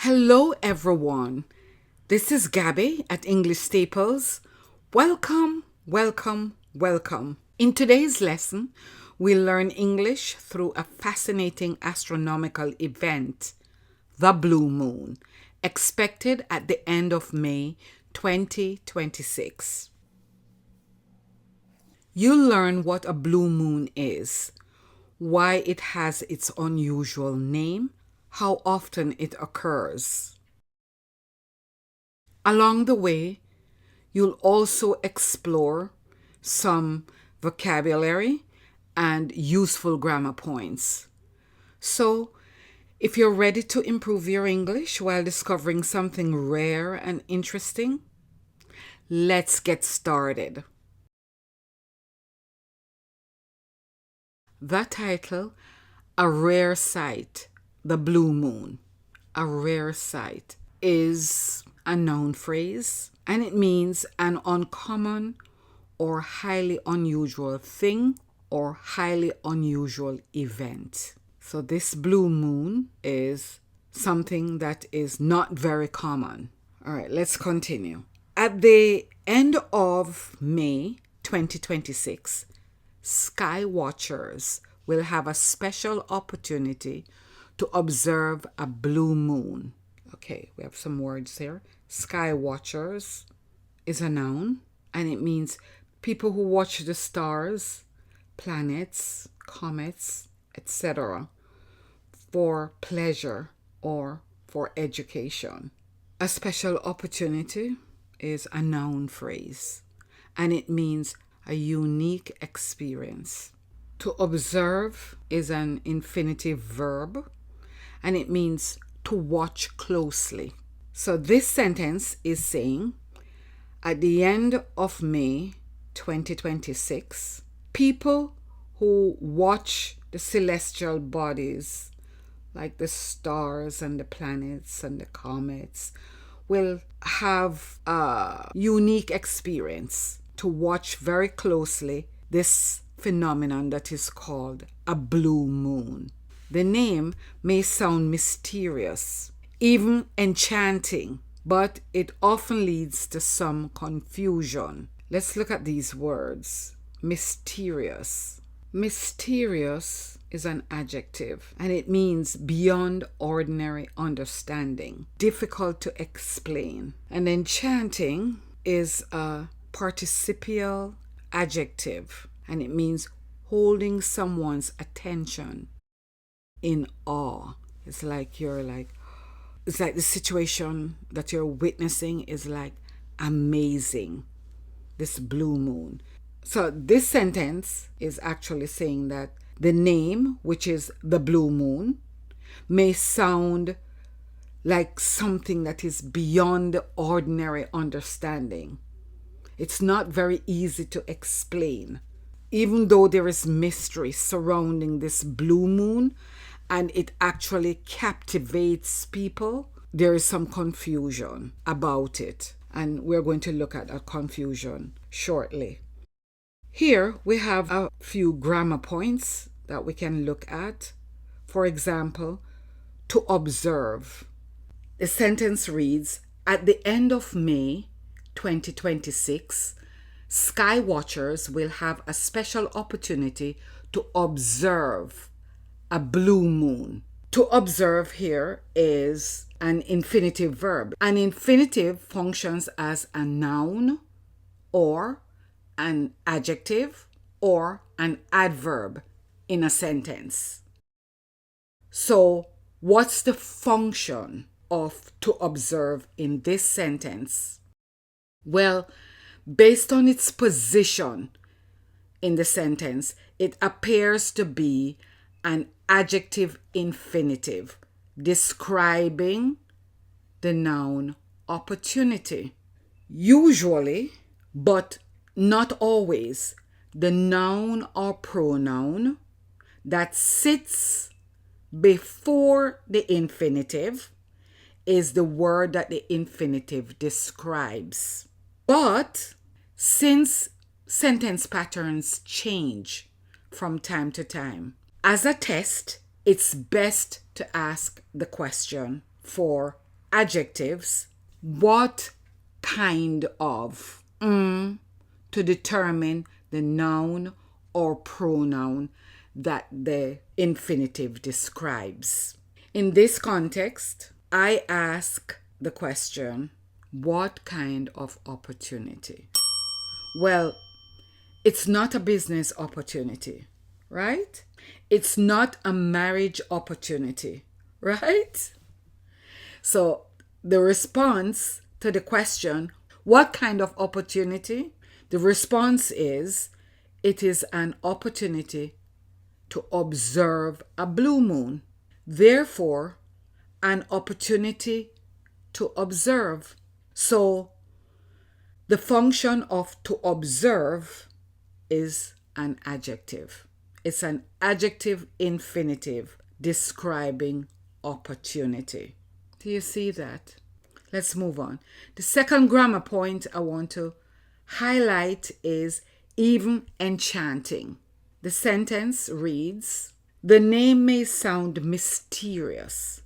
Hello, everyone. This is Gabby at English Staples. Welcome, welcome, welcome. In today's lesson, we'll learn English through a fascinating astronomical event, the blue moon, expected at the end of May 2026. You'll learn what a blue moon is, why it has its unusual name, how often it occurs. Along the way, you'll also explore some vocabulary and useful grammar points. So, if you're ready to improve your English while discovering something rare and interesting, let's get started. The title, A Rare Sight, the Blue Moon. A rare sight is a noun phrase, and it means an uncommon or highly unusual thing or highly unusual event. So this blue moon is something that is not very common. All right, let's continue. At the end of May 2026, sky watchers will have a special opportunity to observe a blue moon. Okay, we have some words here. Sky watchers is a noun, and it means people who watch the stars, planets, comets, etc. for pleasure or for education. A special opportunity is a noun phrase, and it means a unique experience. To observe is an infinitive verb, and it means to watch closely. So this sentence is saying, at the end of May 2026, people who watch the celestial bodies, like the stars and the planets and the comets, will have a unique experience to watch very closely this phenomenon that is called a blue moon. The name may sound mysterious, even enchanting, but it often leads to some confusion. Let's look at these words. Mysterious. Mysterious is an adjective, and it means beyond ordinary understanding, difficult to explain. And enchanting is a participial adjective, and it means holding someone's attention in awe. It's like the situation that you're witnessing is like amazing. This blue moon. So this sentence is actually saying that the name, which is the blue moon, may sound like something that is beyond the ordinary understanding. It's not very easy to explain. Even though there is mystery surrounding this blue moon and it actually captivates people, there is some confusion about it. And we're going to look at that confusion shortly. Here we have a few grammar points that we can look at. For example, to observe. The sentence reads, at the end of May 2026, sky watchers will have a special opportunity to observe a blue moon. To observe here is an infinitive verb. An infinitive functions as a noun or an adjective or an adverb in a sentence. So, what's the function of to observe in this sentence? Well, based on its position in the sentence, it appears to be an adjective infinitive describing the noun opportunity. Usually, but not always, the noun or pronoun that sits before the infinitive is the word that the infinitive describes. But since sentence patterns change from time to time, as a test, it's best to ask the question for adjectives, what kind of, to determine the noun or pronoun that the infinitive describes. In this context, I ask the question, what kind of opportunity? Well, it's not a business opportunity, right? It's not a marriage opportunity, right? So the response to the question, what kind of opportunity? The response is, it is an opportunity to observe a blue moon. Therefore, an opportunity to observe. So the function of to observe is an adjective. It's an adjective infinitive describing opportunity. Do you see that? Let's move on. The second grammar point I want to highlight is even enchanting. The sentence reads, the name may sound mysterious,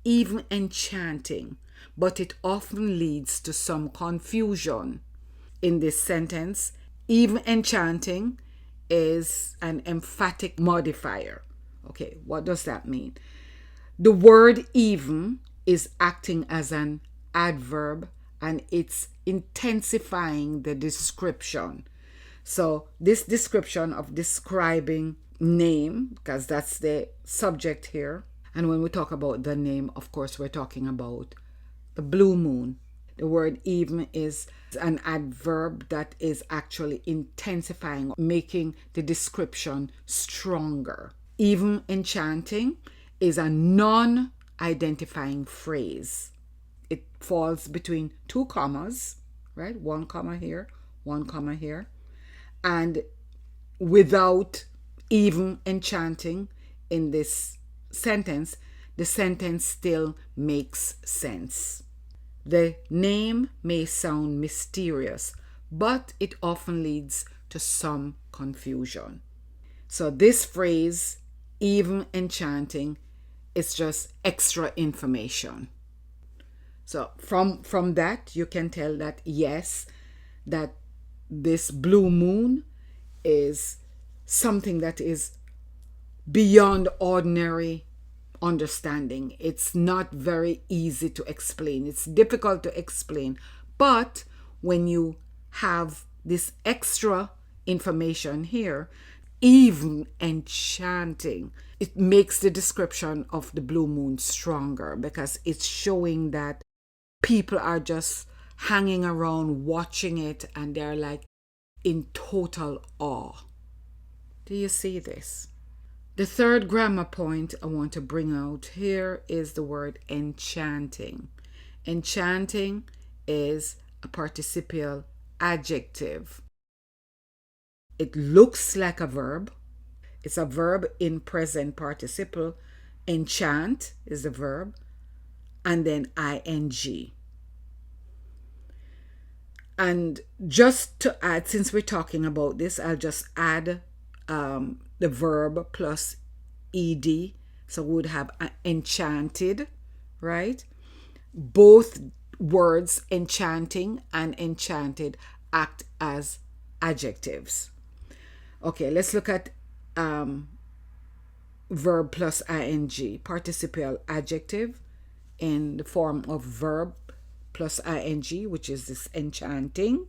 even enchanting, but it often leads to some confusion. In this sentence, even enchanting is an emphatic modifier. Okay, what does that mean? The word even is acting as an adverb and it's intensifying the description. So this description of describing name, because that's the subject here. And when we talk about the name, of course, we're talking about the blue moon. The word even is an adverb that is actually intensifying, making the description stronger. Even enchanting is a non-identifying phrase. It falls between two commas, right? One comma here, one comma here. And without even enchanting in this sentence, the sentence still makes sense. The name may sound mysterious, but it often leads to some confusion. So this phrase, even enchanting, is just extra information. So from that, you can tell that yes, that this blue moon is something that is beyond ordinary understanding. It's not very easy to explain. It's difficult to explain. But when you have this extra information here, even enchanting, it makes the description of the blue moon stronger because it's showing that people are just hanging around watching it and they're like in total awe. Do you see this? The third grammar point I want to bring out here is the word enchanting. Enchanting is a participial adjective. It looks like a verb. It's a verb in present participle. Enchant is the verb. And then ing. And just to add, since we're talking about this, I'll just add the verb plus ed. So we would have enchanted, right? Both words, enchanting and enchanted, act as adjectives. Okay, let's look at verb plus ing, participial adjective in the form of verb plus ing, which is this enchanting.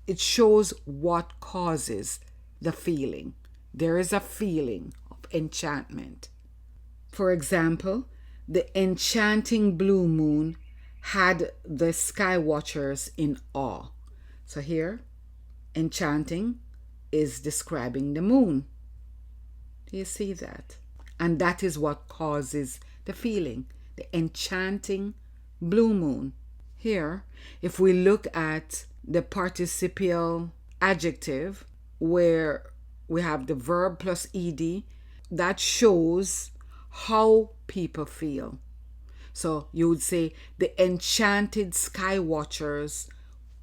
It shows what causes the feeling. There is a feeling of enchantment. For example, the enchanting blue moon had the sky watchers in awe. So here, enchanting is describing the moon. Do you see that? And that is what causes the feeling, the enchanting blue moon. Here, if we look at the participial adjective where we have the verb plus ed, that shows how people feel. So you would say the enchanted sky watchers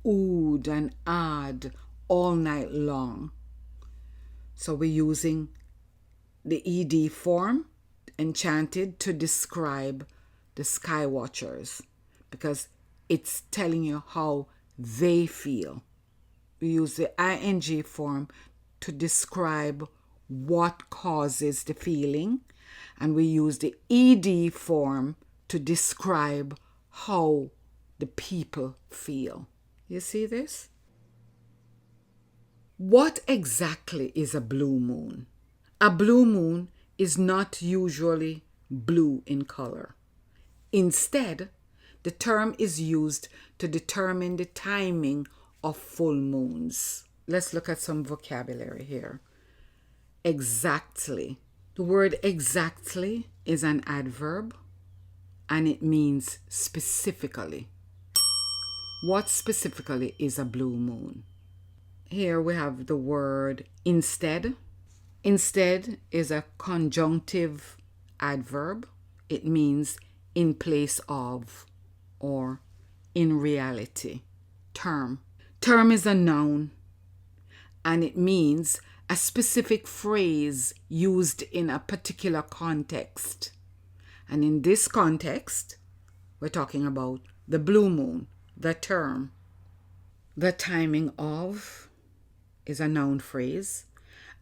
oohed and ahed all night long. So we're using the ed form, enchanted, to describe the sky watchers. because it's telling you how they feel. We use the ing form to describe what causes the feeling, and we use the ed form to describe how the people feel. You see this? What exactly is a blue moon? A blue moon is not usually blue in color. Instead, the term is used to determine the timing of full moons. Let's look at some vocabulary here. Exactly. The word exactly is an adverb and it means specifically. What specifically is a blue moon? Here we have the word instead. Instead is a conjunctive adverb. It means in place of or in reality. Term. Term is a noun and it means a specific phrase used in a particular context. And in this context, we're talking about the blue moon, the term. The timing of is a noun phrase,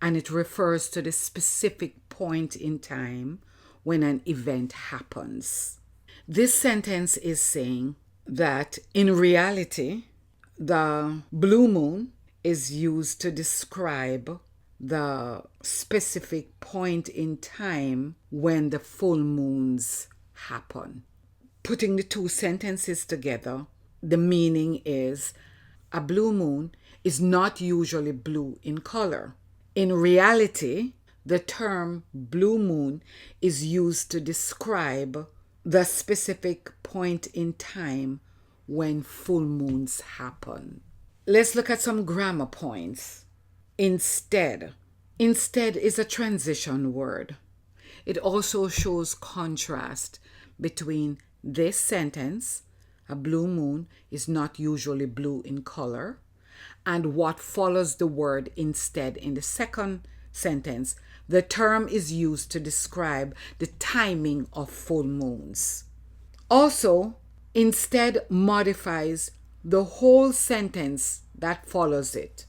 and it refers to the specific point in time when an event happens. This sentence is saying that in reality, the blue moon is used to describe the specific point in time when the full moons happen. Putting the two sentences together, the meaning is a blue moon is not usually blue in color. In reality, the term blue moon is used to describe the specific point in time when full moons happen. Let's look at some grammar points. Instead. Instead is a transition word. It also shows contrast between this sentence, a blue moon is not usually blue in color, and what follows the word instead in the second sentence. The term is used to describe the timing of full moons. Also, instead modifies the whole sentence that follows it.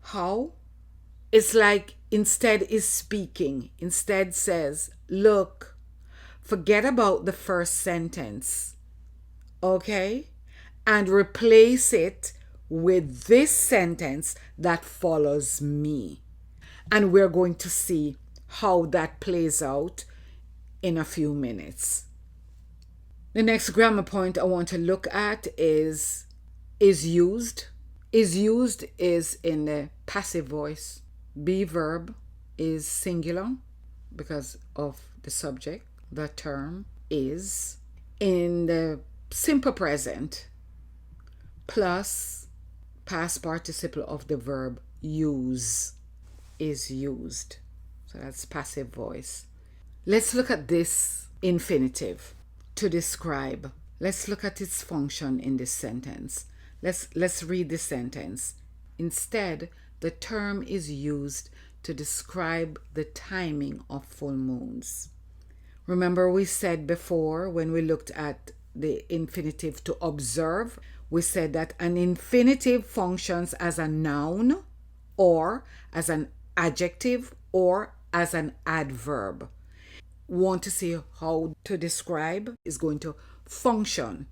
How? It's like instead is speaking. Instead says, look, forget about the first sentence, okay? And replace it with this sentence that follows me. And we're going to see how that plays out in a few minutes. The next grammar point I want to look at is used. Is used is in the passive voice. Be verb is singular because of the subject. The term is. In the simple present, plus past participle of the verb use is used. So that's passive voice. Let's look at this infinitive to describe. Let's look at its function in this sentence. Let's read the sentence. Instead, the term is used to describe the timing of full moons. Remember we said before when we looked at the infinitive to observe, we said that an infinitive functions as a noun or as an adjective or as an adverb. Want to see how to describe is going to function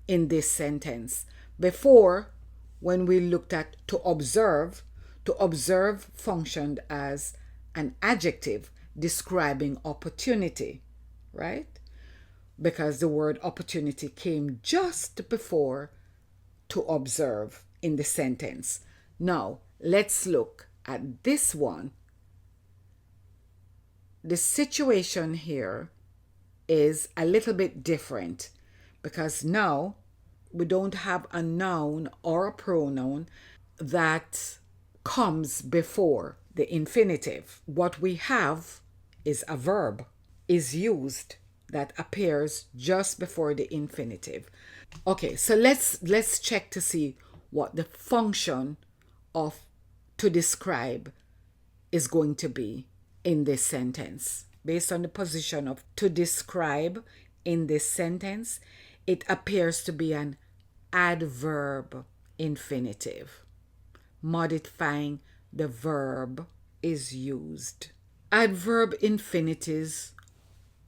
in this sentence. Before, when we looked at to observe functioned as an adjective describing opportunity, right? Because the word opportunity came just before to observe in the sentence. Now, let's look at this one. The situation here is a little bit different because now we don't have a noun or a pronoun that comes before the infinitive. What we have is a verb, is used, that appears just before the infinitive. Okay, so let's check to see what the function of to describe is going to be in this sentence. Based on the position of to describe in this sentence, it appears to be an adverb infinitive. Modifying the verb is used. Adverb infinitives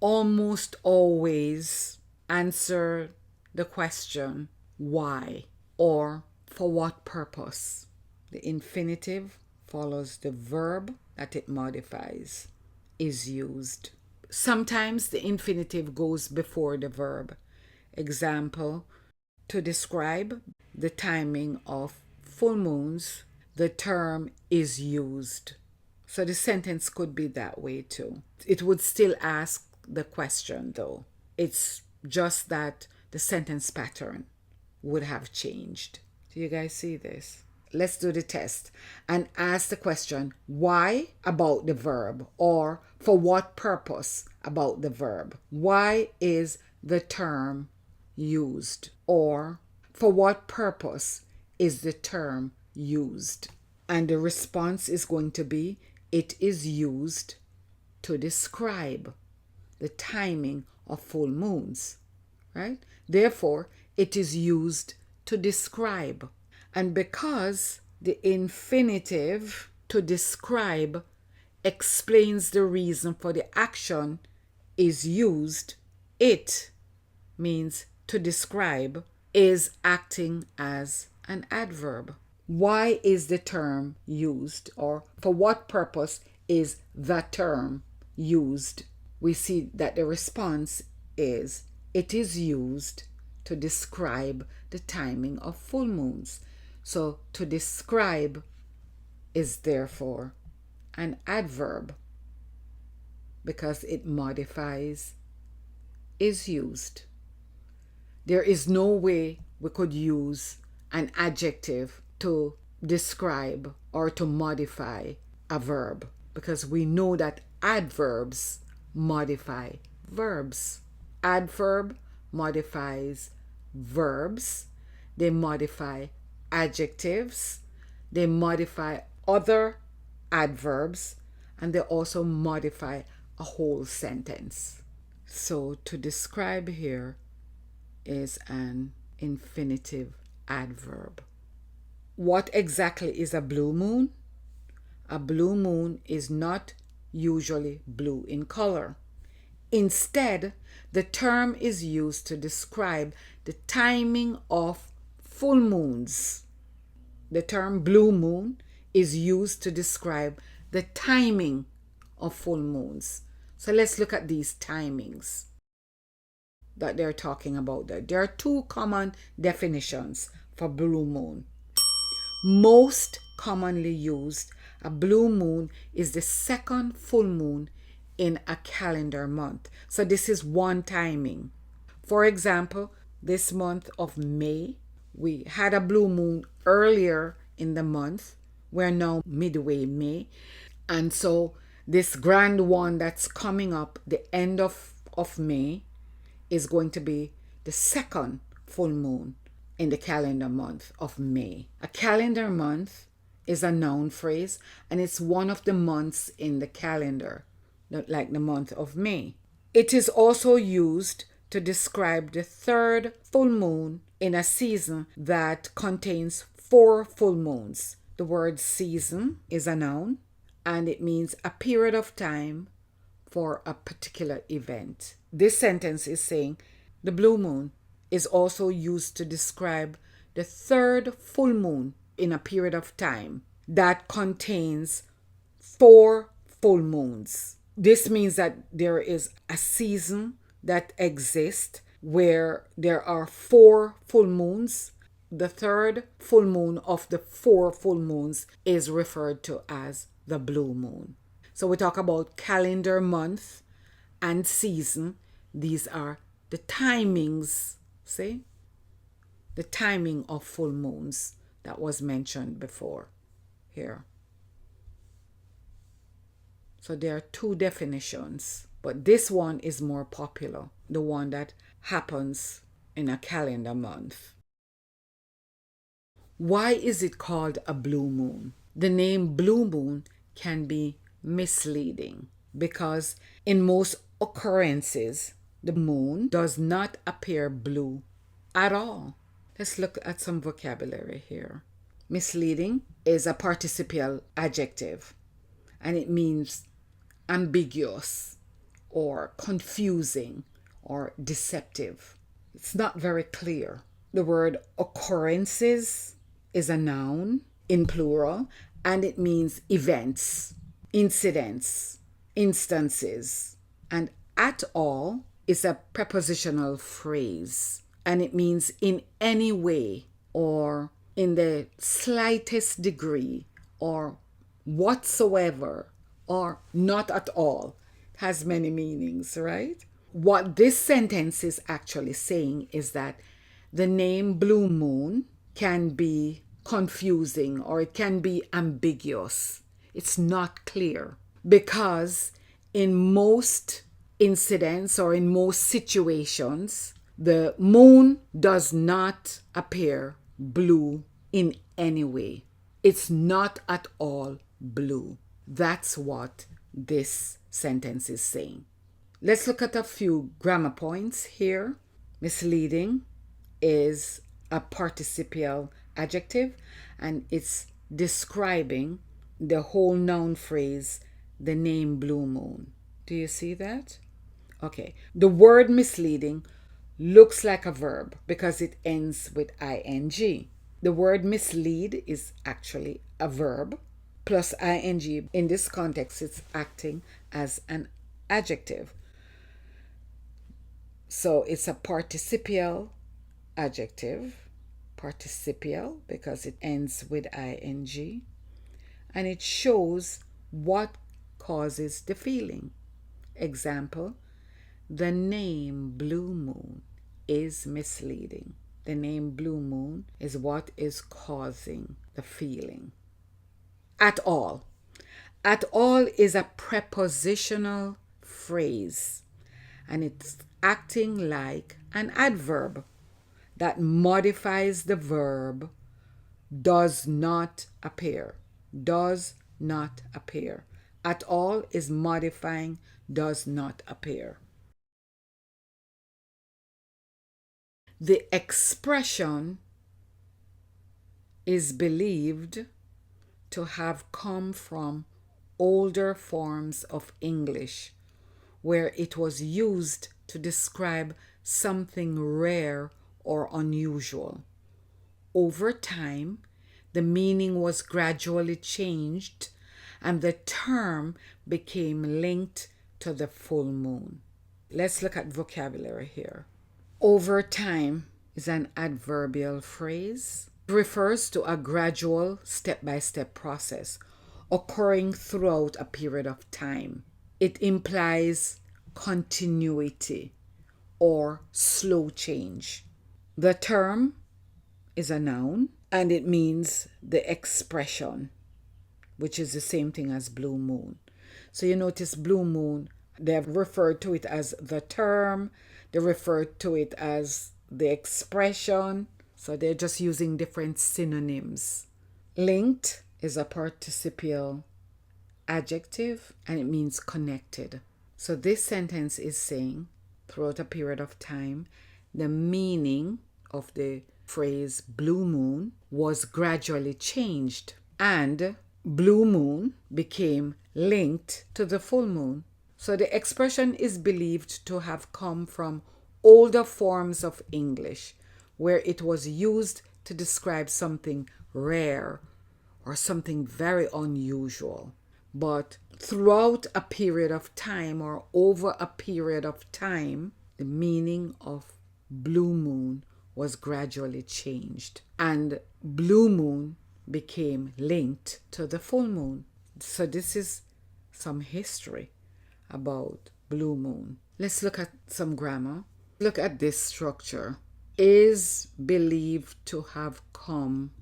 almost always answer the question why or for what purpose. The infinitive follows the verb that it modifies, is used. Sometimes the infinitive goes before the verb. Example, to describe the timing of full moons, the term is used. So the sentence could be that way too. It would still ask the question though. It's just that the sentence pattern would have changed. Do you guys see this? Let's do the test and ask the question, why about the verb, or for what purpose about the verb? Why is the term used, or for what purpose is the term used? And the response is going to be, it is used to describe the timing of full moons, right? Therefore, it is used to describe. And because the infinitive to describe explains the reason for the action is used, it means to describe is acting as an adverb. Why is the term used, or for what purpose is the term used? We see that the response is, it is used to describe the timing of full moons. So to describe is therefore an adverb because it modifies is used. There is no way we could use an adjective to describe or to modify a verb, because we know that adverbs modify verbs. Adverb modifies verbs, they modify adjectives, they modify other adverbs, and they also modify a whole sentence. So to describe here is an infinitive adverb. What exactly is a blue moon? A blue moon is not usually blue in color. Instead, the term is used to describe the timing of full moons. The term blue moon is used to describe the timing of full moons. So let's look at these timings that they're talking about there. There are two common definitions for blue moon. Most commonly used, a blue moon is the second full moon in a calendar month. So this is one timing. For example, this month of May, we had a blue moon earlier in the month. We're now midway May. And so this grand one that's coming up, the end of May, is going to be the second full moon in the calendar month of May. A calendar month is a noun phrase, and it's one of the months in the calendar, like the month of May. It is also used to describe the third full moon in a season that contains 4 full moons. The word season is a noun, and it means a period of time for a particular event. This sentence is saying the blue moon is also used to describe the third full moon in a period of time that contains 4 full moons. This means that there is a season that exists where there are 4 full moons. The third full moon of the 4 full moons is referred to as the blue moon. So we talk about calendar month and season. These are the timings, see? The timing of full moons that was mentioned before here. So there are 2 definitions, but this one is more popular, the one that happens in a calendar month. Why is it called a blue moon? The name blue moon can be misleading because in most occurrences, the moon does not appear blue At all. Let's look at some vocabulary here. Misleading is a participial adjective, and it means ambiguous or confusing or deceptive. It's not very clear. The word occurrences is a noun in plural, and it means events, incidents, instances. And at all is a prepositional phrase, and it means in any way or in the slightest degree or whatsoever or not at all. It has many meanings, right? What this sentence is actually saying is that the name Blue Moon can be confusing or it can be ambiguous. It's not clear because in most incidents or in most situations, the moon does not appear blue in any way. It's not at all blue. That's what this sentence is saying. Let's look at a few grammar points here. Misleading is a participial adjective, and it's describing the whole noun phrase, the name Blue Moon. Do you see that? Okay. The word misleading looks like a verb because it ends with ing. The word mislead is actually a verb plus ing. In this context, it's acting as an adjective. So it's a participial adjective, participial because it ends with ing, and it shows what causes the feeling. Example, the name Blue Moon is misleading. The name Blue Moon is what is causing the feeling. At all. At all is a prepositional phrase, and it's acting like an adverb that modifies the verb does not appear. Does not appear. At all is modifying does not appear. The expression is believed to have come from older forms of English, where it was used to describe something rare or unusual. Over time, the meaning was gradually changed and the term became linked to the full moon. Let's look at vocabulary here. Over time is an adverbial phrase. It refers to a gradual step-by-step process occurring throughout a period of time. It implies continuity or slow change. The term is a noun and it means the expression, which is the same thing as blue moon. So you notice blue moon, they have referred to it as the term, they refer to it as the expression. So they're just using different synonyms. Linked is a participial adjective and it means connected. So this sentence is saying throughout a period of time, the meaning of the phrase blue moon was gradually changed and blue moon became linked to the full moon. So the expression is believed to have come from older forms of English where it was used to describe something rare or something very unusual. But throughout a period of time or over a period of time, the meaning of blue moon was gradually changed and blue moon became linked to the full moon. So this is some history about blue moon. Let's look at some grammar. Look at this structure. Is believed to have come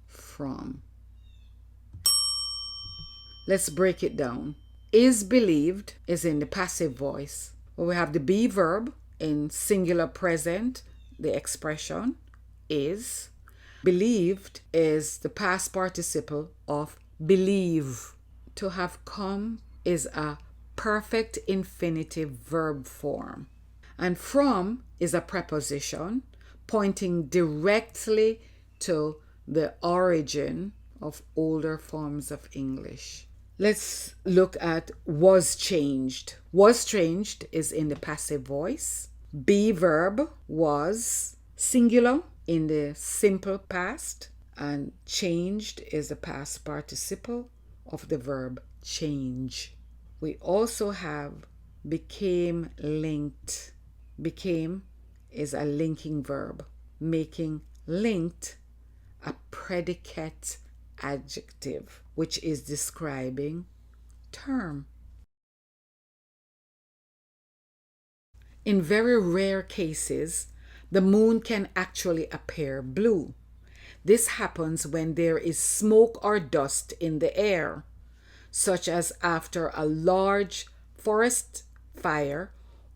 from. Let's break it down. Is believed is in the passive voice. We have the be verb in singular present, the expression is. Believed is the past participle of believe. To have come is a perfect infinitive verb form. And from is a preposition pointing directly to the origin of older forms of English. Let's look at was changed. Was changed is in the passive voice. Be verb was singular in the simple past, and changed is the past participle of the verb change. We also have became linked. Became is a linking verb, making linked a predicate adjective, which is describing term. In very rare cases, the moon can actually appear blue. This happens when there is smoke or dust in the air, such as after a large forest fire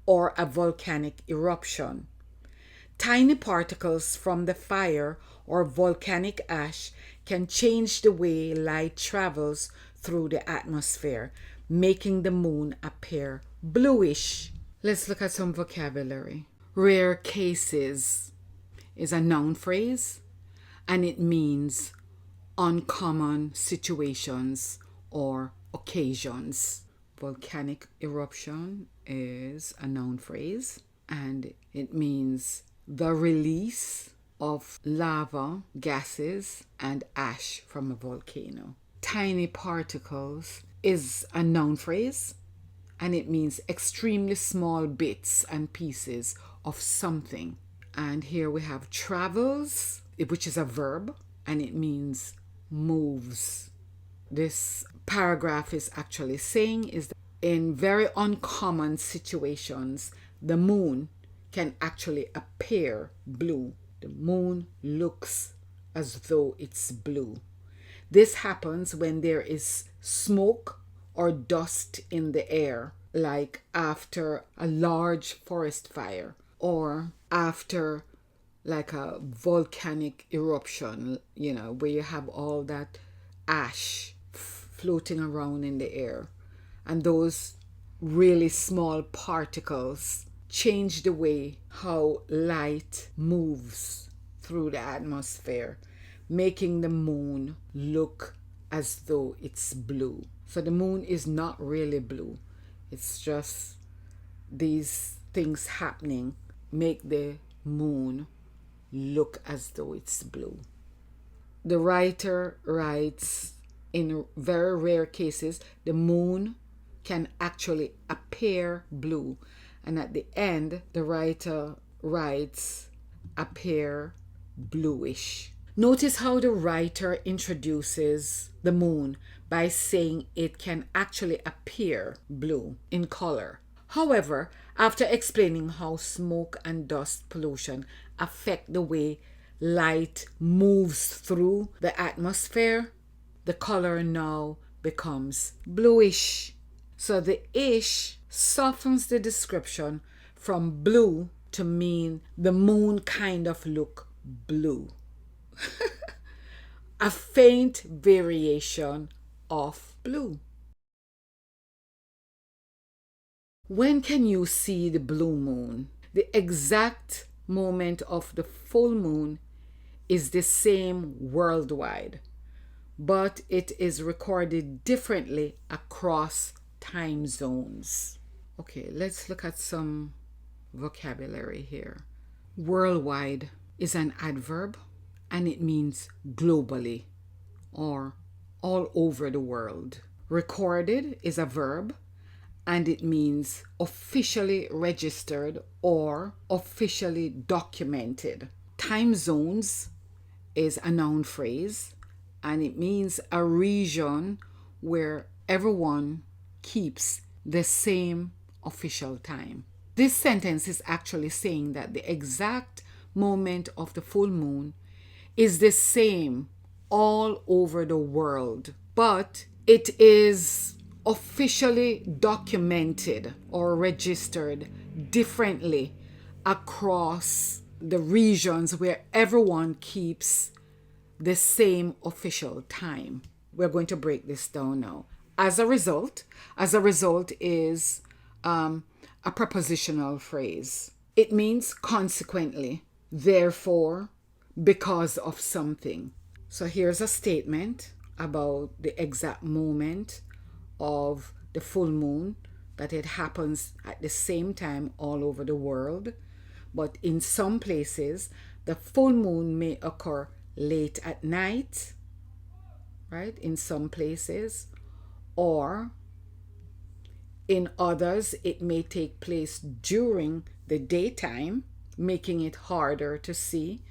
or a volcanic eruption. Tiny particles from the fire or volcanic ash can change the way light travels through the atmosphere, making the moon appear bluish. Let's look at some vocabulary. Rare cases is a noun phrase, and it means uncommon situations or occasions. Volcanic eruption is a noun phrase, and it means the release of lava, gases, and ash from a volcano. Tiny particles is a noun phrase, and it means extremely small bits and pieces of something. And here we have travels, which is a verb, and it means moves. This paragraph is actually saying is that in very uncommon situations, the moon can actually appear blue. The moon looks as though it's blue. This happens when there is smoke or dust in the air, like after a large forest fire or after like a volcanic eruption, where you have all that ash floating around in the air. And those really small particles change the way how light moves through the atmosphere, making the moon look as though it's blue. So the moon is not really blue. It's just these things happening make the moon look as though it's blue. The writer writes, in very rare cases, the moon can actually appear blue. And at the end, the writer writes, appear bluish. Notice how the writer introduces the moon by saying it can actually appear blue in color. However, after explaining how smoke and dust pollution affect the way light moves through the atmosphere, the color now becomes bluish. So the ish softens the description from blue to mean the moon kind of look blue. A faint variation of blue. When can you see the blue moon? The exact moment of the full moon is the same worldwide, but it is recorded differently across time zones. Okay, let's look at some vocabulary here. Worldwide is an adverb, and it means globally or all over the world. Recorded is a verb, and it means officially registered or officially documented. Time zones is a noun phrase, and it means a region where everyone keeps the same official time. This sentence is actually saying that the exact moment of the full moon is the same all over the world, but it is officially documented or registered differently across the regions where everyone keeps the same official time. We're going to break this down now. As a result is a prepositional phrase. It means consequently, therefore, because of something. So here's a statement about the exact moment of the full moon, that it happens at the same time all over the world. But in some places, the full moon may occur late at night, right? In some places, or in others, it may take place during the daytime, making it harder to see.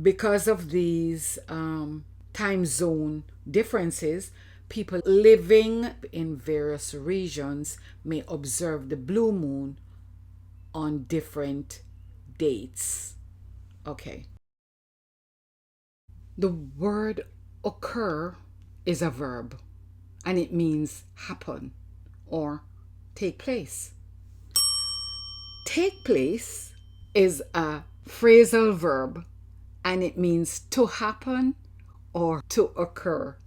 Because of these time zone differences, people living in various regions may observe the blue moon on different dates. Okay. The word occur is a verb, and it means happen or take place. Take place is a phrasal verb, and it means to happen or to occur.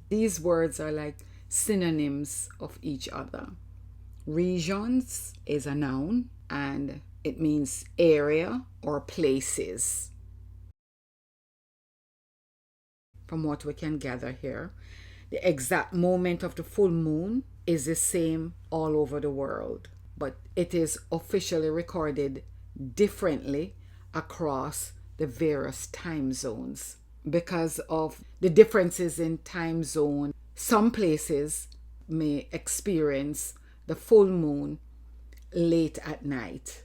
These words are like synonyms of each other. Regions is a noun, and it means area or places. From what we can gather here, the exact moment of the full moon is the same all over the world, but it is officially recorded differently across the various time zones. Because of the differences in time zone, some places may experience the full moon late at night,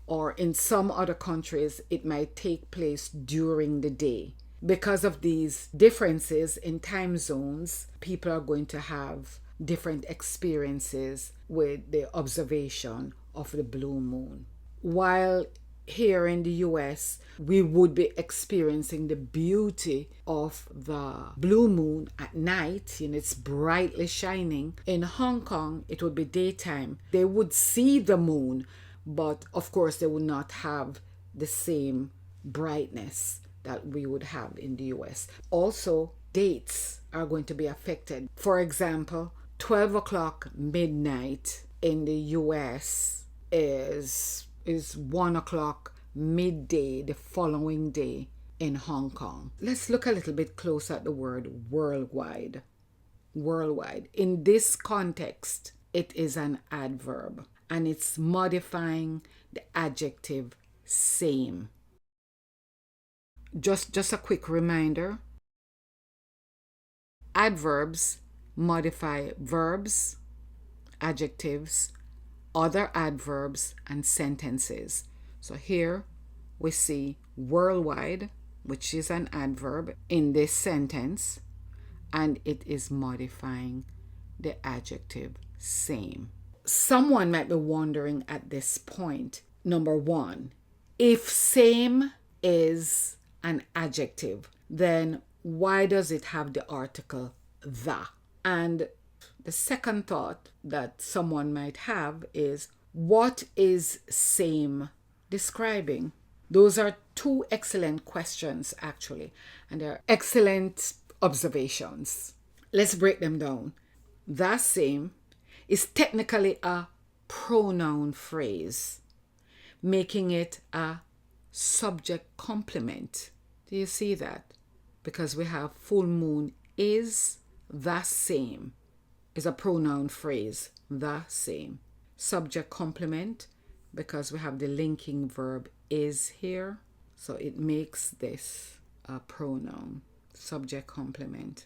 or in some other countries, it might take place during the day. Because of these differences in time zones, people are going to have different experiences with the observation of the blue moon. While here in the US, we would be experiencing the beauty of the blue moon at night, and it's brightly shining. In Hong Kong, it would be daytime. They would see the moon, but of course, they would not have the same brightness that we would have in the US. Also, dates are going to be affected. For example, 12 o'clock midnight in the US is 1 o'clock midday the following day in Hong Kong. Let's look a little bit closer at the word worldwide. Worldwide. In this context, it is an adverb, and it's modifying the adjective same. Just a quick reminder, adverbs modify verbs, adjectives, other adverbs, and sentences. So here we see worldwide, which is an adverb in this sentence, and it is modifying the adjective same. Someone might be wondering at this point, number one, if same is an adjective, then why does it have the article the? And the second thought that someone might have is, what is same describing? Those are two excellent questions, actually, and they're excellent observations. Let's break them down. The same is technically a pronoun phrase, making it a subject complement. Do you see that? Because we have full moon is the same, is a pronoun phrase, the same. Subject complement, because we have the linking verb is here, so it makes this a pronoun, subject complement.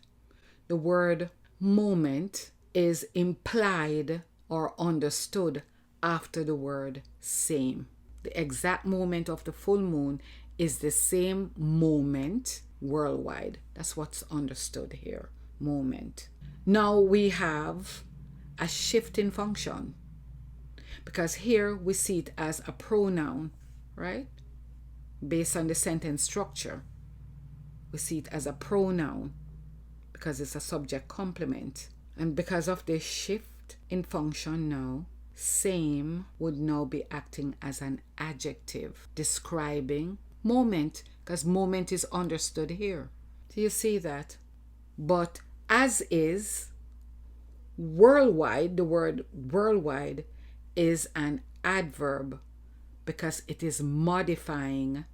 The word moment is implied or understood after the word same. The exact moment of the full moon is the same moment worldwide. That's what's understood here, moment. Now we have a shift in function, because here we see it as a pronoun, right? Based on the sentence structure, we see it as a pronoun because it's a subject complement. And because of the shift in function now, same would now be acting as an adjective describing moment, because moment is understood here. Do you see that? But as is, worldwide, the word worldwide is an adverb because it is modifying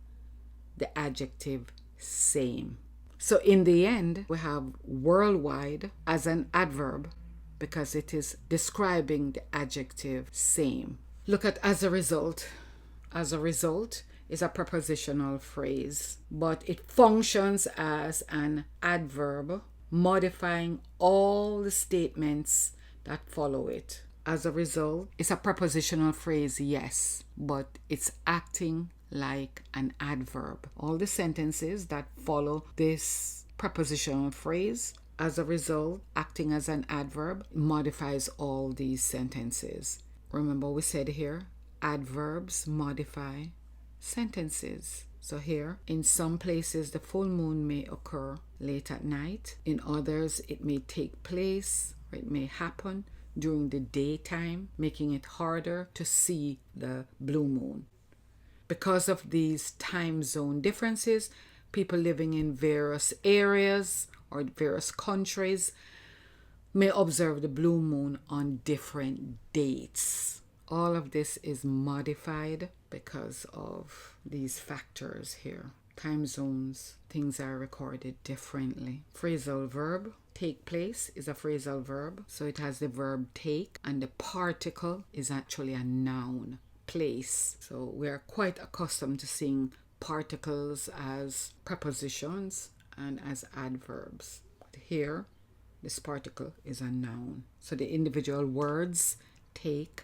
the adjective same. So in the end, we have worldwide as an adverb because it is describing the adjective same. Look at as a result. As a result is a prepositional phrase, but it functions as an adverb, modifying all the statements that follow it. As a result, it's a prepositional phrase, yes, but it's acting like an adverb. All the sentences that follow this prepositional phrase, as a result, acting as an adverb, modifies all these sentences. Remember we said here, adverbs modify sentences. So here, in some places, the full moon may occur late at night. In others, it may take place, or it may happen during the daytime, making it harder to see the blue moon. Because of these time zone differences, people living in various areas or various countries may observe the blue moon on different dates. All of this is modified because of these factors here. Time zones, things are recorded differently. Phrasal verb, take place, is a phrasal verb. So it has the verb take, and the particle is actually a noun, place. So we're quite accustomed to seeing particles as prepositions and as adverbs. But here, this particle is a noun. So the individual words, take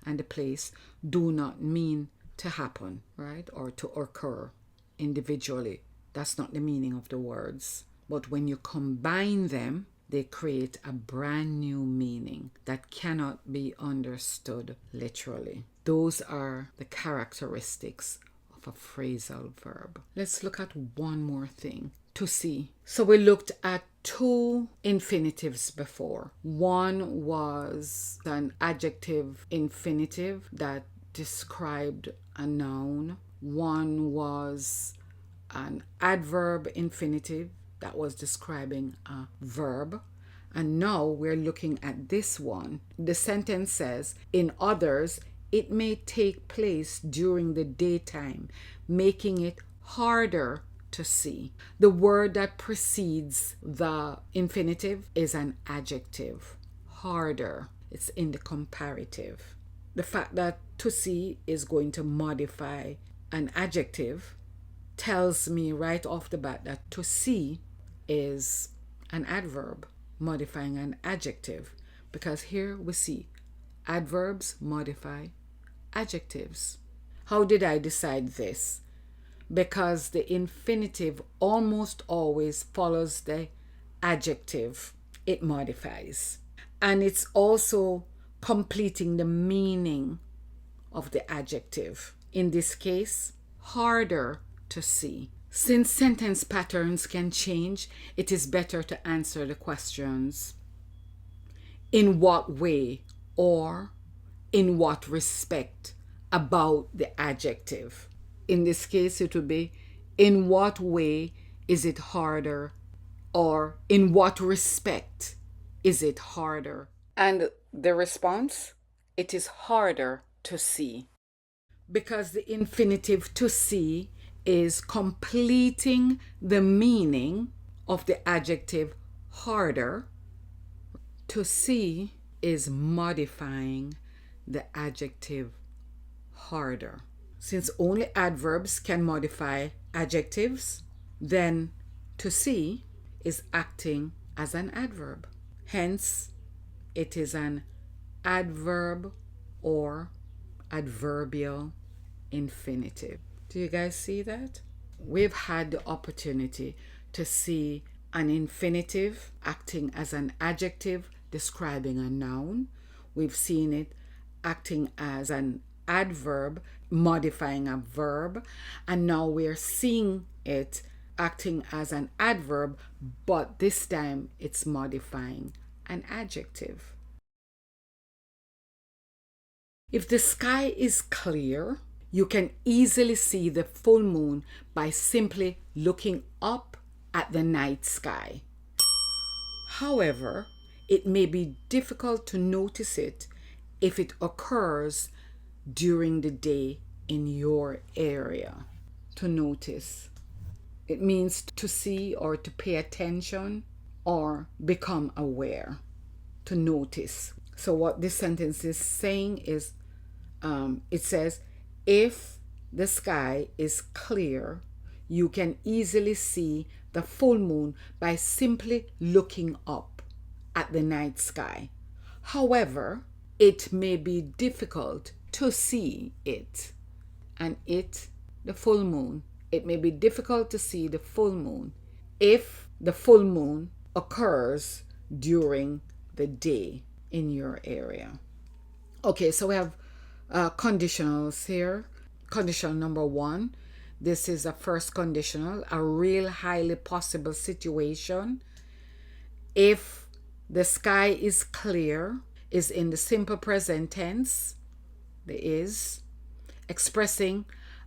and the place, do not mean to happen, right? Or to occur individually. That's not the meaning of the words. But when you combine them, they create a brand new meaning that cannot be understood literally. Those are the characteristics of a phrasal verb. Let's look at one more thing. To see. So we looked at two infinitives before. One was an adjective infinitive that described a noun. One was an adverb infinitive that was describing a verb. And now we're looking at this one. The sentence says, in others, it may take place during the daytime, making it harder to see. The word that precedes the infinitive is an adjective. Harder. It's in the comparative. The fact that to see is going to modify an adjective tells me right off the bat that to see is an adverb modifying an adjective, because here we see adverbs modify adjectives. How did I decide this? Because the infinitive almost always follows the adjective it modifies. And it's also completing the meaning of the adjective. In this case, harder to see. Since sentence patterns can change, it is better to answer the questions in what way or in what respect about the adjective. In this case, it would be, in what way is it harder, or in what respect is it harder? And the response, it is harder to see. Because the infinitive to see is completing the meaning of the adjective harder. To see is modifying the adjective harder. Since only adverbs can modify adjectives, then to see is acting as an adverb. Hence, it is an adverb or adverbial infinitive. Do you guys see that? We've had the opportunity to see an infinitive acting as an adjective describing a noun. We've seen it acting as an adverb modifying a verb, and now we're seeing it acting as an adverb, but this time it's modifying an adjective. If the sky is clear, you can easily see the full moon by simply looking up at the night sky. However, it may be difficult to notice it if it occurs during the day in your area. To notice. It means to see or to pay attention or become aware. To notice. So what this sentence is saying is, it says, if the sky is clear, you can easily see the full moon by simply looking up at the night sky. However, it may be difficult to see it. And the full moon, it may be difficult to see the full moon if the full moon occurs during the day in your area. Okay, so we have conditionals here. Conditional number 1. This is a first conditional, a real highly possible situation. If the sky is clear, is in the simple present tense, the is, expressing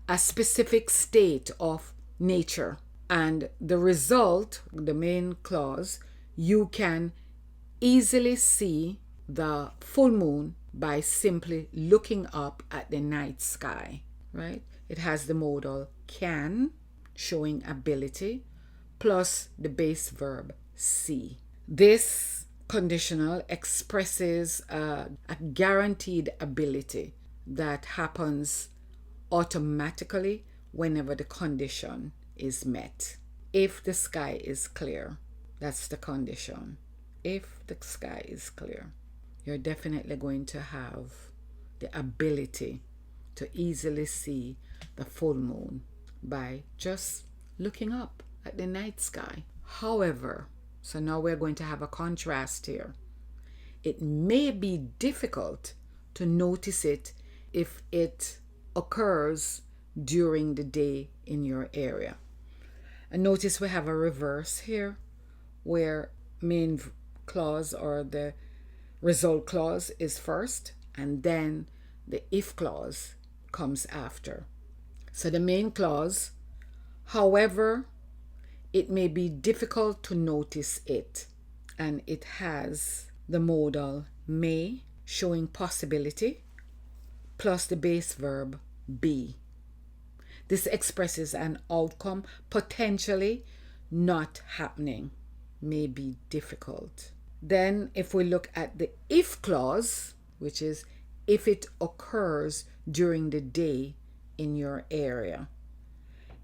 a specific state of nature. And the result, the main clause, you can easily see the full moon by simply looking up at the night sky, right? It has the modal can, showing ability, plus the base verb see. This conditional expresses a guaranteed ability that happens automatically whenever the condition is met. If the sky is clear, that's the condition. If the sky is clear, you're definitely going to have the ability to easily see the full moon by just looking up at the night sky. However, so now we're going to have a contrast here. It may be difficult to notice it if it occurs during the day in your area. And notice we have a reverse here where main clause or the result clause is first and then the if clause comes after. So the main clause, however, it may be difficult to notice it, and it has the modal may, showing possibility, plus the base verb be. This expresses an outcome potentially not happening, may be difficult. Then if we look at the if clause, which is if it occurs during the day in your area,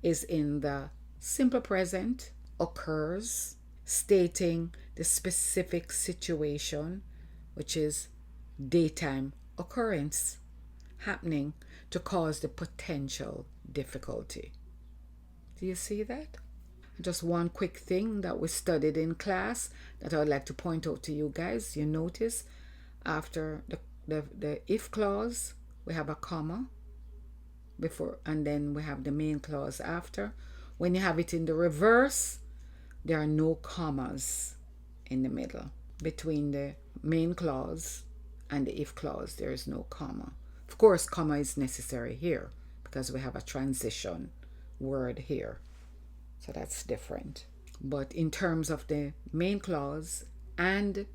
is in the simple present, occurs, stating the specific situation, which is daytime occurrence happening to cause the potential difficulty. Do you see that? Just one quick thing that we studied in class that I would like to point out to you guys. You notice after the if clause, we have a comma before, and then we have the main clause after. When you have it in the reverse, there are no commas in the middle. Between the main clause and the if clause, there is no comma. Of course, comma is necessary here because we have a transition word here. So that's different. But in terms of the main clause and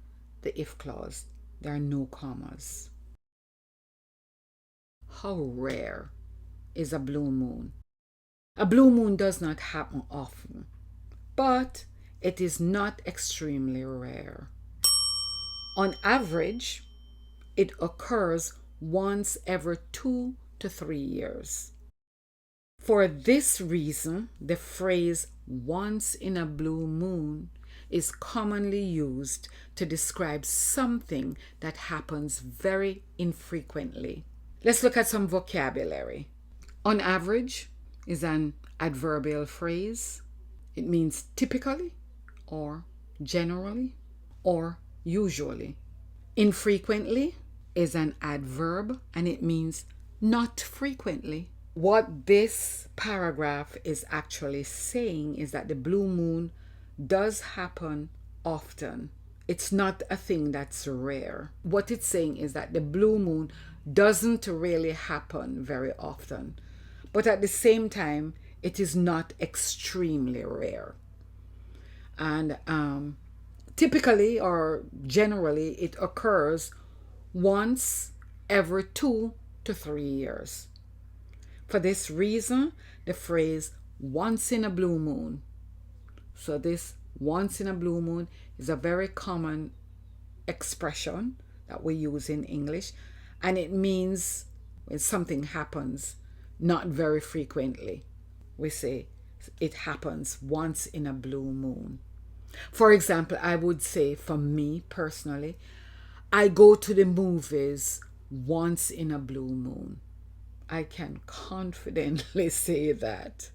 the if clause, there are no commas. How rare is a blue moon? A blue moon does not happen often, but it is not extremely rare. On average, it occurs once every 2 to 3 years. For this reason, the phrase once in a blue moon is commonly used to describe something that happens very infrequently. Let's look at some vocabulary. On average is an adverbial phrase. It means typically or generally or usually. Infrequently is an adverb and it means not frequently. What this paragraph is actually saying is that the blue moon does happen often. It's not a thing that's rare. What it's saying is that the blue moon doesn't really happen very often. But at the same time, it is not extremely rare. And typically or generally, it occurs once every 2 to 3 years. For this reason, the phrase once in a blue moon. So this once in a blue moon is a very common expression that we use in English, and it means when something happens, not very frequently. We say it happens once in a blue moon. For example, I would say for me personally, I go to the movies once in a blue moon. I can confidently say that.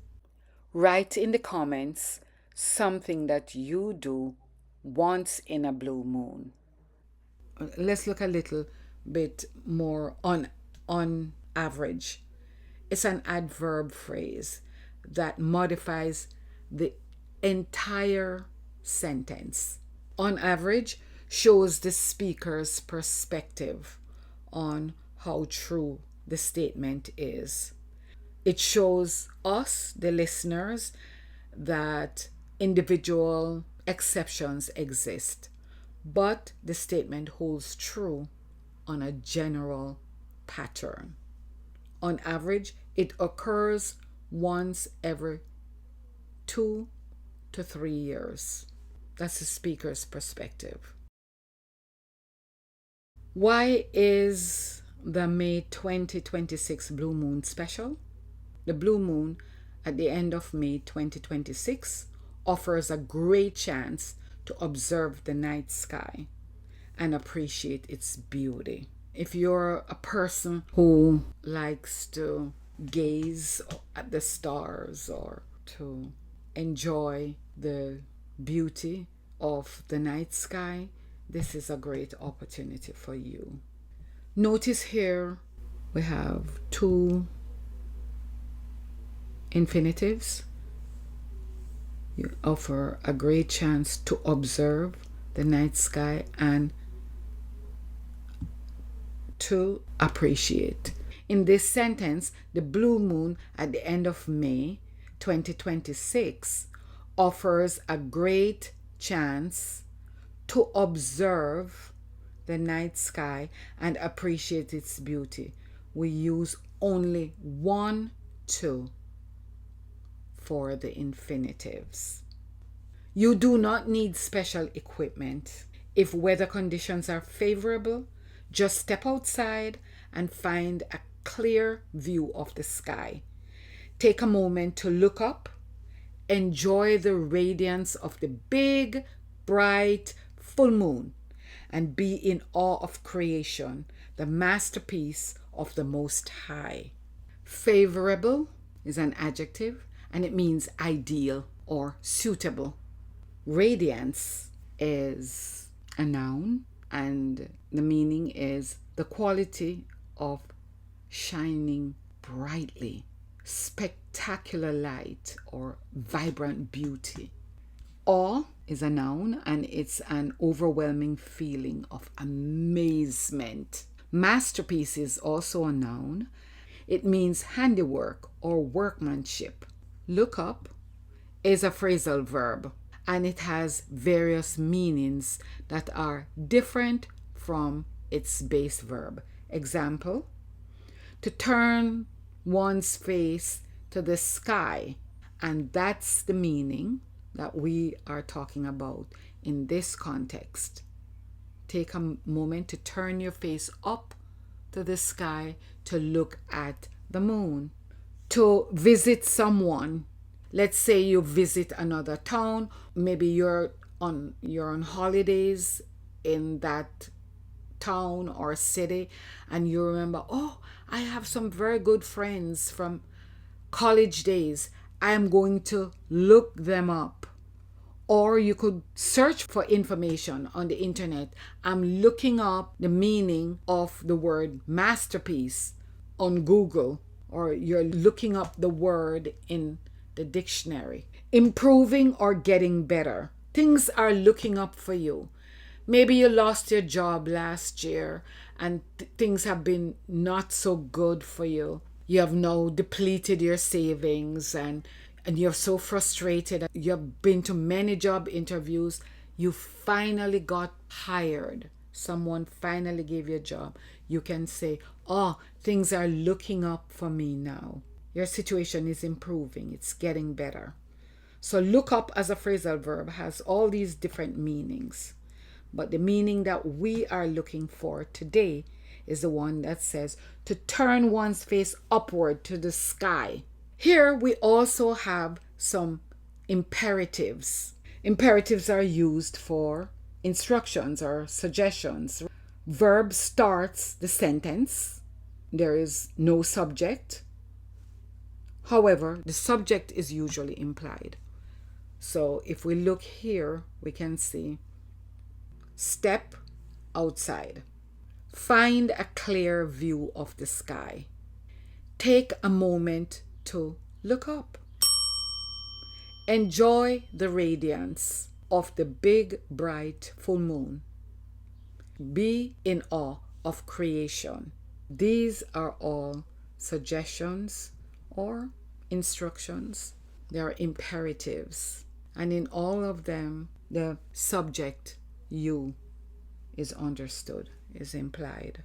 Write in the comments something that you do once in a blue moon. Let's look a little bit more on average. It's an adverb phrase that modifies the entire sentence. On average, shows the speaker's perspective on how true the statement is. It shows us, the listeners, that individual exceptions exist, but the statement holds true on a general pattern. On average, it occurs once every 2 to 3 years. That's the speaker's perspective. Why is the May 2026 blue moon special? The blue moon at the end of May 2026 offers a great chance to observe the night sky and appreciate its beauty. If you're a person who likes to gaze at the stars or to enjoy the beauty of the night sky, this is a great opportunity for you. Notice here we have 2 infinitives. You offer a great chance to observe the night sky and to appreciate. In this sentence, the blue moon at the end of May 2026 offers a great chance to observe the night sky and appreciate its beauty. We use only 1 to for the infinitives. You do not need special equipment. If weather conditions are favorable, just step outside and find a clear view of the sky. Take a moment to look up, enjoy the radiance of the big, bright, full moon, and be in awe of creation, the masterpiece of the Most High. Favorable is an adjective, and it means ideal or suitable. Radiance is a noun, and the meaning is the quality of shining brightly, spectacular light, or vibrant beauty. Awe is a noun, and it's an overwhelming feeling of amazement. Masterpiece is also a noun. It means handiwork or workmanship. Look up is a phrasal verb, and it has various meanings that are different from its base verb. Example, to turn one's face to the sky, and that's the meaning that we are talking about in this context. Take a moment to turn your face up to the sky to look at the moon. To visit someone, let's say you visit another town, maybe you're on holidays in that town or city, and you remember, oh, I have some very good friends from college days. I am going to look them up. Or you could search for information on the internet. I'm looking up the meaning of the word masterpiece on Google, or you're looking up the word in the dictionary. Improving or getting better. Things are looking up for you. Maybe you lost your job last year and things have been not so good for you. You have now depleted your savings and you're so frustrated. You've been to many job interviews. You finally got hired. someone finally gave you a job, you can say, oh, things are looking up for me now. Your situation is improving, it's getting better. So look up as a phrasal verb has all these different meanings. But the meaning that we are looking for today is the one that says to turn one's face upward to the sky. Here we also have some imperatives. Imperatives are used for instructions or suggestions. Verb starts the sentence. There is no subject. However, the subject is usually implied. So if we look here, we can see step outside. Find a clear view of the sky. Take a moment to look up. Enjoy the radiance of the big, bright full moon. Be in awe of creation. These are all suggestions or instructions. They are imperatives. And in all of them, the subject, you, is understood, is implied.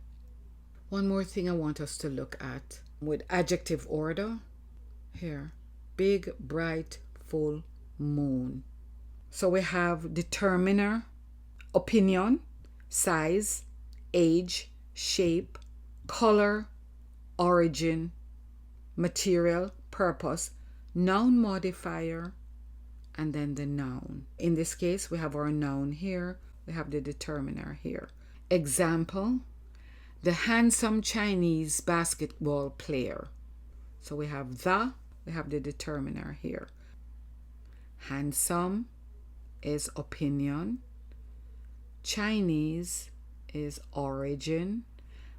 One more thing I want us to look at with adjective order. Here, big, bright, full moon. So we have determiner, opinion, size, age, shape, color, origin, material, purpose, noun modifier, and then the noun. In this case, we have our noun here, we have the determiner here. Example, the handsome Chinese basketball player. So we have the determiner here. Handsome is opinion. Chinese is origin.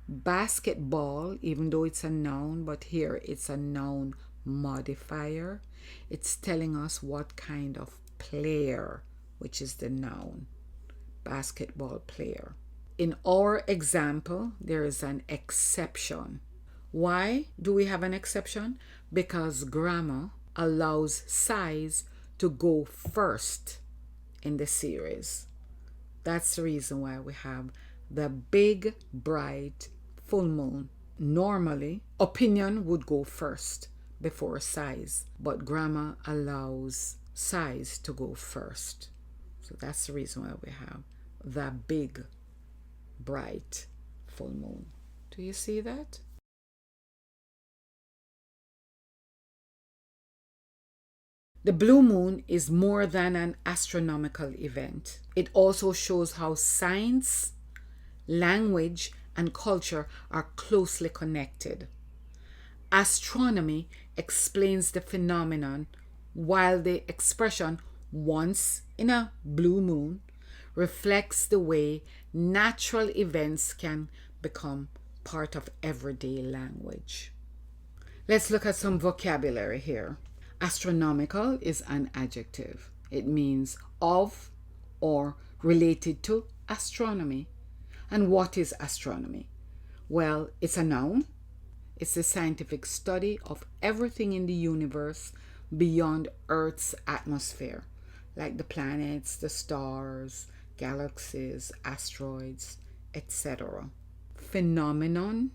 Basketball, even though it's a noun, but here it's a noun modifier. It's telling us what kind of player, which is the noun. Basketball player. In our example, there is an exception. Why do we have an exception? Because grammar allows size to go first in the series. That's the reason why we have the big, bright, full moon. Normally, opinion would go first before size, but grammar allows size to go first. So that's the reason why we have the big, bright, full moon. Do you see that? The blue moon is more than an astronomical event. It also shows how science, language, and culture are closely connected. Astronomy explains the phenomenon, while the expression once in a blue moon reflects the way natural events can become part of everyday language. Let's look at some vocabulary here. Astronomical is an adjective. It means of or related to astronomy. And what is astronomy? Well, it's a noun. It's the scientific study of everything in the universe beyond Earth's atmosphere, like the planets, the stars, galaxies, asteroids, etc. Phenomenon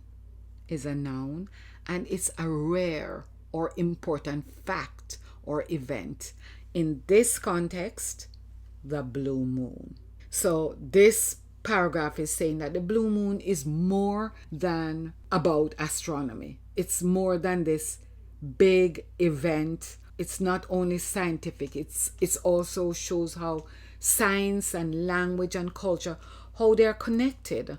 is a noun, and it's a rare or important fact or event. In this context, the blue moon. So this paragraph is saying that the blue moon is more than about astronomy. It's more than this big event. It's not only scientific, it's also shows how science and language and culture, how they're connected.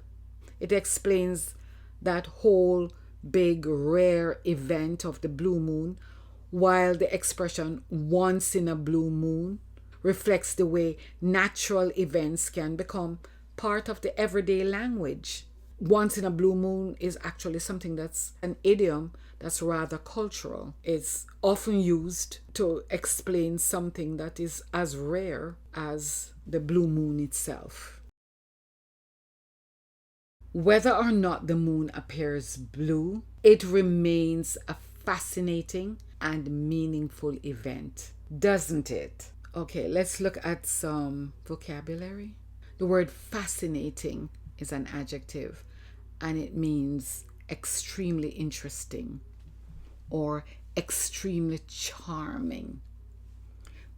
It explains that whole big rare event of the blue moon, while the expression once in a blue moon reflects the way natural events can become part of the everyday language. Once in a blue moon is actually something that's an idiom that's rather cultural. It's often used to explain something that is as rare as the blue moon itself. Whether or not the moon appears blue, it remains a fascinating and meaningful event, doesn't it? Okay, let's look at some vocabulary. The word fascinating is an adjective, and it means extremely interesting or extremely charming.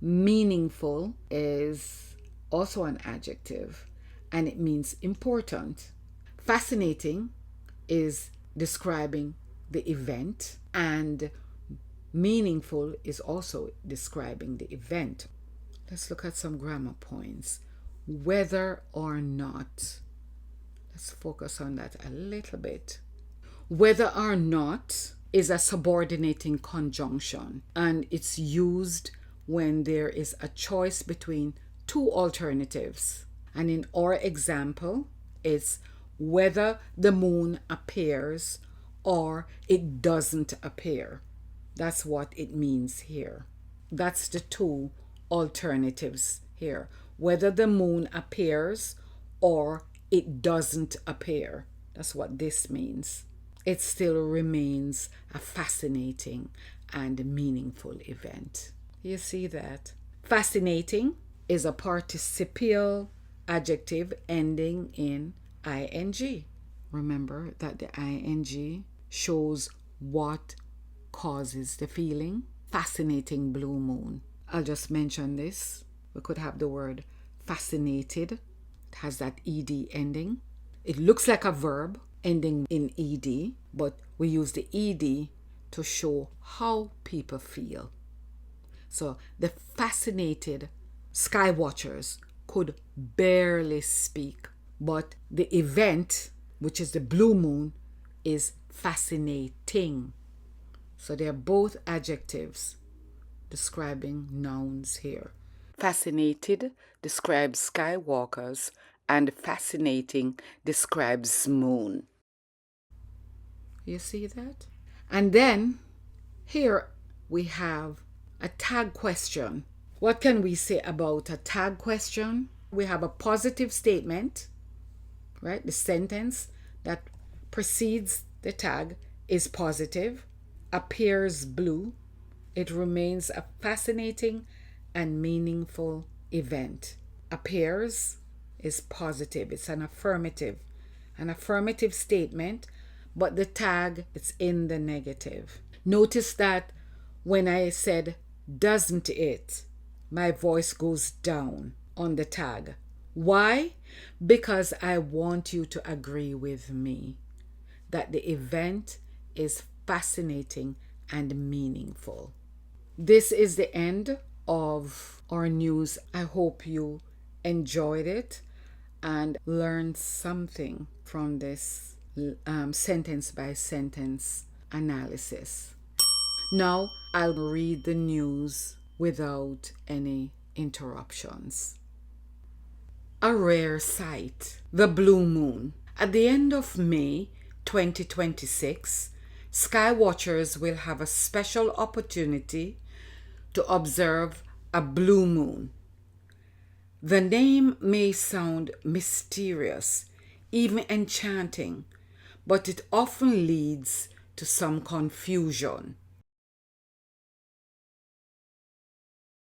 Meaningful is also an adjective, and it means important. Fascinating is describing the event, and meaningful is also describing the event. Let's look at some grammar points. Whether or not. Let's focus on that a little bit. Whether or not is a subordinating conjunction, and it's used when there is a choice between two alternatives. And in our example, it's whether the moon appears or it doesn't appear. That's what it means here. That's the two alternatives here. Whether the moon appears or it doesn't appear. That's what this means. It still remains a fascinating and meaningful event. You see that? Fascinating is a participial adjective ending in ing. Remember that the ing shows what causes the feeling. Fascinating blue moon. I'll just mention this. We could have the word fascinated. It has that ed ending. It looks like a verb ending in ed, but we use the ed to show how people feel. So the fascinated sky watchers could barely speak, but the event, which is the blue moon, is fascinating. So they're both adjectives describing nouns here. Fascinated describes skywalkers, and fascinating describes moon. You see that? And then here we have a tag question. What can we say about a tag question? We have a positive statement, right? The sentence that precedes the tag is positive, appears blue. It remains a fascinating and meaningful event. Appears is positive. It's an affirmative statement, but the tag is in the negative. Notice that when I said, doesn't it, my voice goes down on the tag. Why? Because I want you to agree with me that the event is fascinating and meaningful. This is the end of our news. I hope you enjoyed it and learned something from this sentence by sentence analysis. Now I'll read the news without any interruptions. A rare sight, the blue moon. At the end of May 2026, sky watchers will have a special opportunity to observe a blue moon. The name may sound mysterious, even enchanting, but it often leads to some confusion.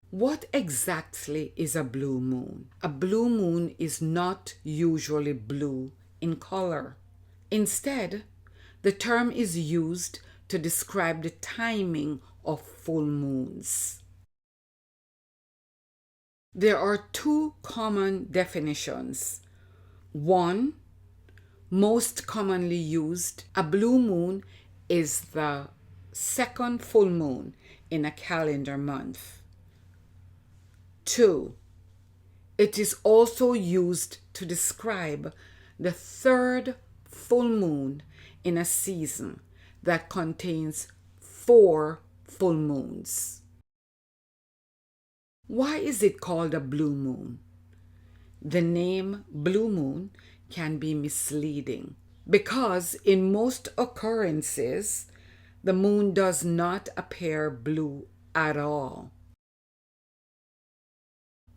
What exactly is a blue moon? A blue moon is not usually blue in color. Instead, the term is used to describe the timing of full moons. There are two common definitions. One, most commonly used, a blue moon is the second full moon in a calendar month. Two, it is also used to describe the third full moon in a season that contains 4 full moons. Why is it called a blue moon? The name blue moon can be misleading because in most occurrences, the moon does not appear blue at all.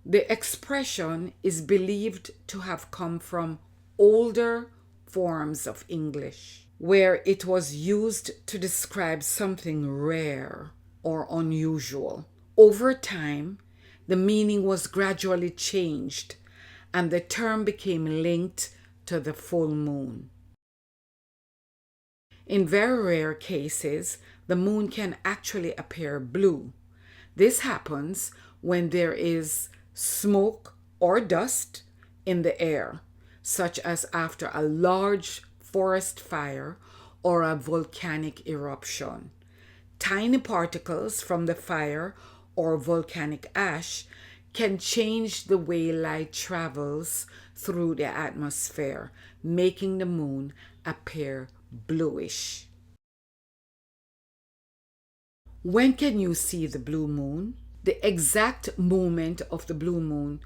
The expression is believed to have come from older forms of English, where it was used to describe something rare or unusual. Over time, the meaning was gradually changed, and the term became linked to the full moon. In very rare cases, the moon can actually appear blue. This happens when there is smoke or dust in the air, such as after a large forest fire or a volcanic eruption. Tiny particles from the fire or volcanic ash can change the way light travels through the atmosphere, making the moon appear bluish. When can you see the blue moon? The exact moment of the blue moon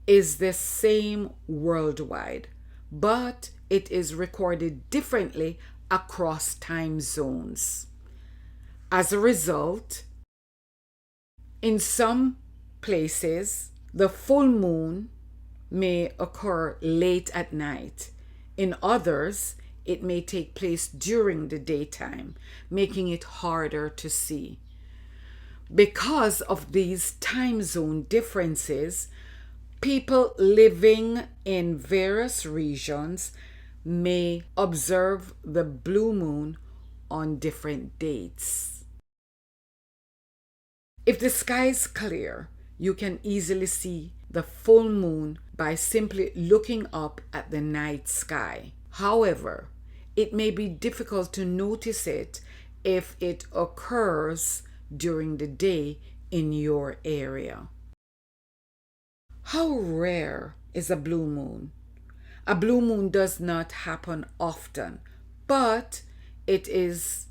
is the same worldwide, but it is recorded differently across time zones. As a result, in some places, the full moon may occur late at night. In others, it may take place during the daytime, making it harder to see. Because of these time zone differences, people living in various regions may observe the blue moon on different dates. If the sky is clear, you can easily see the full moon by simply looking up at the night sky. However, it may be difficult to notice it if it occurs during the day in your area. How rare is a blue moon? A blue moon does not happen often, but it is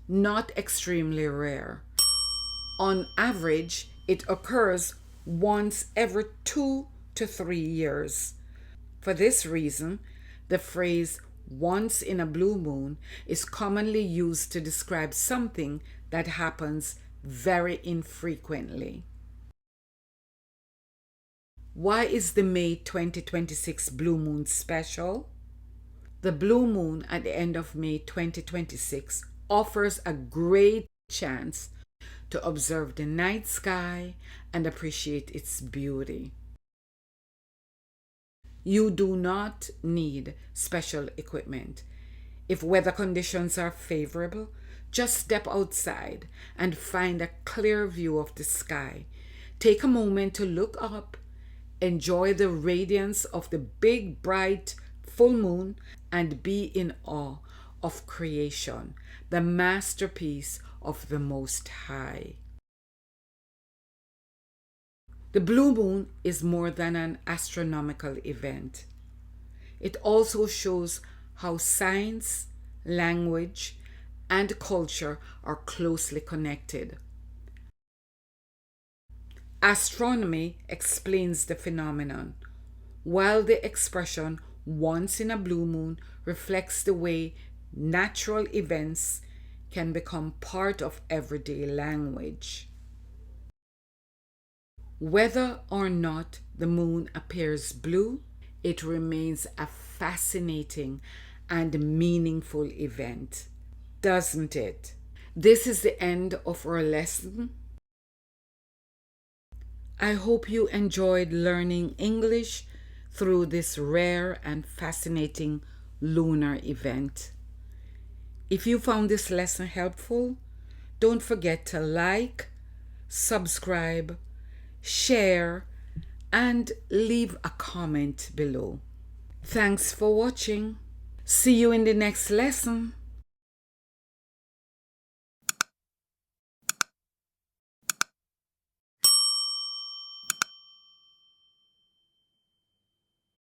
not extremely rare. On average, it occurs once every 2 to 3 years. For this reason, the phrase once in a blue moon is commonly used to describe something that happens very infrequently. Why is the May 2026 blue moon special? The blue moon at the end of May 2026 offers a great chance to observe the night sky and appreciate its beauty. You do not need special equipment. If weather conditions are favorable, just step outside and find a clear view of the sky. Take a moment to look up, enjoy the radiance of the big, bright full moon, and be in awe of creation, the masterpiece of the Most High. The blue moon is more than an astronomical event. It also shows how science, language, and culture are closely connected. Astronomy explains the phenomenon, while the expression once in a blue moon reflects the way natural events can become part of everyday language. Whether or not the moon appears blue, it remains a fascinating and meaningful event, doesn't it? This is the end of our lesson. I hope you enjoyed learning English through this rare and fascinating lunar event. If you found this lesson helpful, don't forget to like, subscribe, share, and leave a comment below. Thanks for watching. See you in the next lesson.